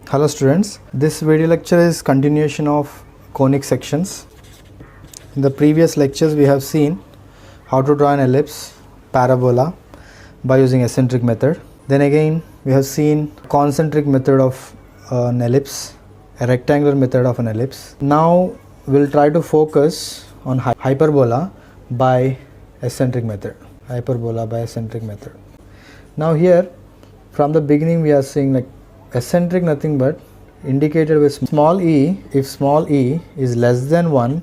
Hello students, this video lecture is continuation of conic sections. In the previous lectures we have seen how to draw an ellipse, parabola by using eccentric method. Then again we have seen concentric method of an ellipse, a rectangular method of an ellipse. Now we'll try to focus on hyperbola by eccentric method. Hyperbola by eccentric method. Now here from the beginning we are seeing like eccentric nothing but indicated with small e. If small e is less than 1,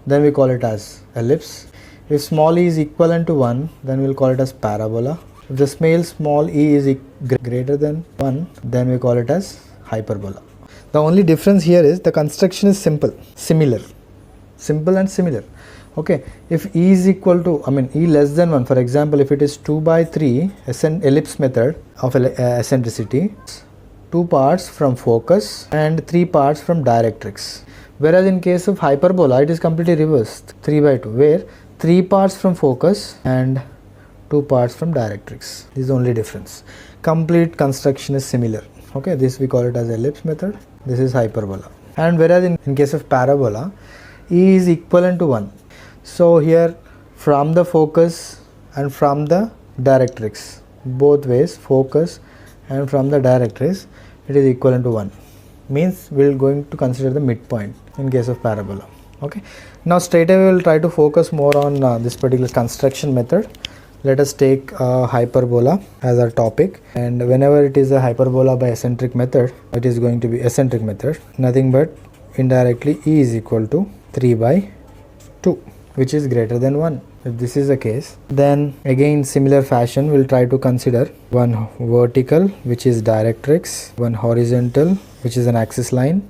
then we call it as ellipse. If small e is equivalent to 1, then we will call it as parabola. If the small e is greater than 1, then we call it as hyperbola. The only difference here is the construction is simple and similar. Okay, if e is equal to, e less than 1, for example, if it is 2 by 3 ellipse method of eccentricity, 2 parts from focus and 3 parts from directrix. Whereas in case of hyperbola, it is completely reversed, 3 by 2, where 3 parts from focus and 2 parts from directrix. This is the only difference. Complete construction is similar. Okay, this we call it as ellipse method. This is hyperbola. And whereas in case of parabola, e is equivalent to 1. So here from the focus and from the directrix, both ways, focus and from the directrix, it is equivalent to 1. Means we are going to consider the midpoint in case of parabola. Okay. Now straight away we will try to focus more on this particular construction method. Let us take hyperbola as our topic, and whenever it is a hyperbola by eccentric method, it is going to be eccentric method, nothing but indirectly e is equal to 3 by 2, which is greater than 1. If this is the case, then again similar fashion we'll try to consider one vertical, which is directrix, one horizontal, which is an axis line.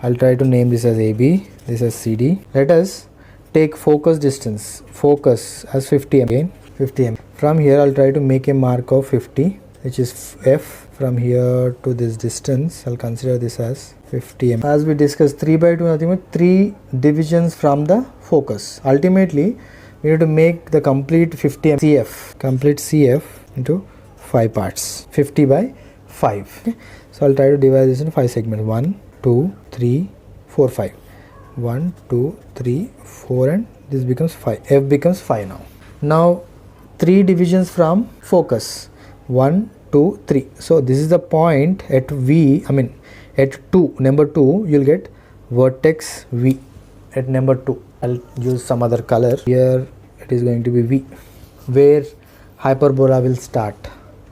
I'll try to name this as AB, this as CD. Let us take focus distance, focus as 50 again, 50 mm. From here I'll try to make a mark of 50, which is F. From here to this distance, I'll consider this as 50 mm. As we discussed, 3 by 2 nothing but 3 divisions from the focus. Ultimately, we need to make the complete 50 mm CF, complete CF into 5 parts, 50 by 5. Okay. So I'll try to divide this into 5 segments. 1, 2, 3, 4, 5. 1, 2, 3, 4, and this becomes 5. F becomes 5 now. Now 3 divisions from focus. 1, 2, 3. So this is the point at V, at 2, number 2, you'll get vertex V at number 2. I'll use some other color. Here it is going to be V, where hyperbola will start.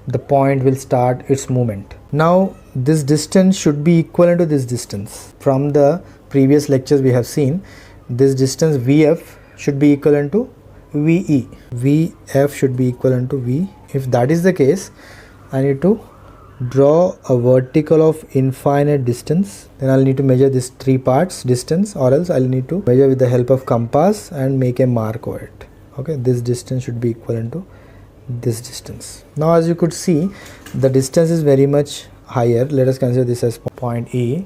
The point will start its movement. Now this distance should be equivalent to this distance. From the previous lectures we have seen, this distance VF should be equivalent to VE. VF should be equivalent to V. If that is the case, I need to draw a vertical of infinite distance. Then I'll need to measure this 3 parts distance, or else I'll need to measure with the help of compass and make a mark over it. Okay, this distance should be equivalent to this distance. Now as you could see, the distance is very much higher. Let us consider this as point E.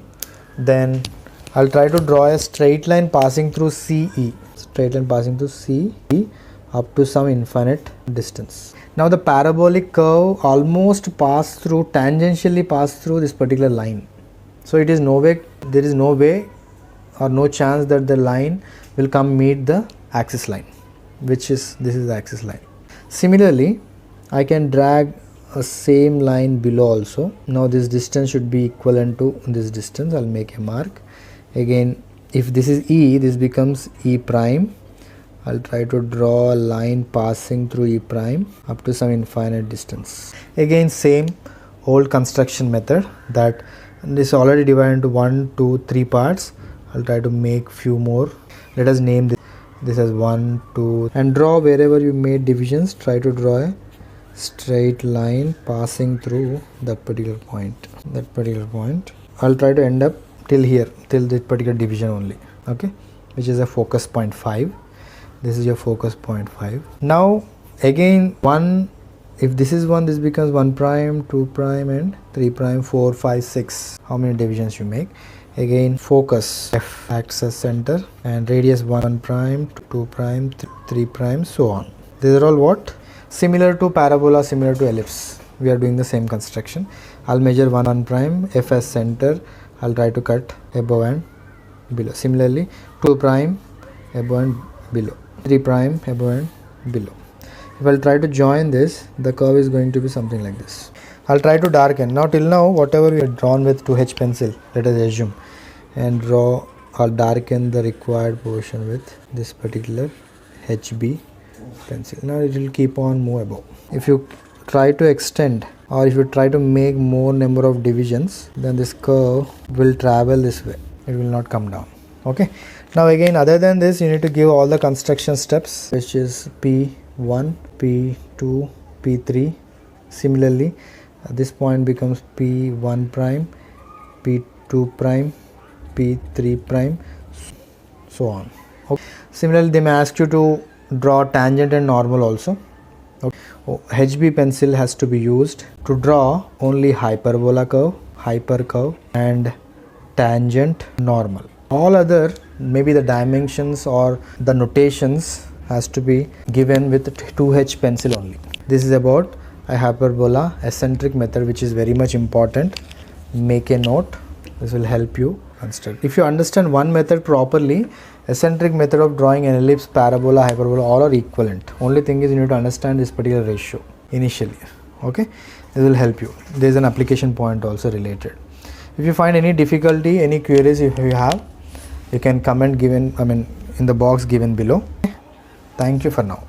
Then I'll try to draw a straight line passing through CE. Straight line passing through CE up to some infinite distance. Now the parabolic curve almost tangentially passed through this particular line. So it is there is no way or no chance that the line will come meet the axis line, this is the axis line. Similarly, I can drag a same line below also. Now this distance should be equivalent to this distance. I'll make a mark. Again, if this is E, this becomes E prime. I'll try to draw a line passing through E prime up to some infinite distance. Again same old construction method, that this is already divided into 1, 2, 3 parts. I'll try to make few more. Let us name this as 1, 2, and draw wherever you made divisions. Try to draw a straight line passing through that particular point. I'll try to end up till here, till this particular division only. Okay, which is a focus point 5. This is your focus point 5. Now again 1, if this is 1, this becomes 1 prime, 2 prime and 3 prime, 4, 5, 6. How many divisions you make? Again focus F acts as center, and radius 1 prime, 2 prime, 3 prime, so on. These are all what? Similar to parabola, similar to ellipse. We are doing the same construction. I'll measure 1 prime, F as center, I'll try to cut above and below. Similarly 2 prime, above and below, 3 prime, above and below. If I'll try to join this, the curve is going to be something like this. I'll try to darken. Now till now whatever we have drawn with 2H pencil, let us assume, and draw or darken the required portion with this particular HB pencil. Now it will keep on move above. If you try to extend or if you try to make more number of divisions, then this curve will travel this way, it will not come down. Okay, now again, other than this, you need to give all the construction steps, which is P1, P2, P3. Similarly, this point becomes P1 prime, P2 prime, P3 prime, so on. Okay. Similarly, they may ask you to draw tangent and normal also. Okay. HB pencil has to be used to draw only hyperbola curve, hyper curve, and tangent, normal. All other, maybe the dimensions or the notations has to be given with 2H pencil only. This is about a hyperbola eccentric method, which is very much important. Make a note. This will help you construct. If you understand one method properly, eccentric method of drawing an ellipse, parabola, hyperbola, all are equivalent. Only thing is you need to understand this particular ratio initially. Okay, this will help you. There is an application point also related. If you find any difficulty, any queries if you have, you can comment in the box given below. Thank you for now.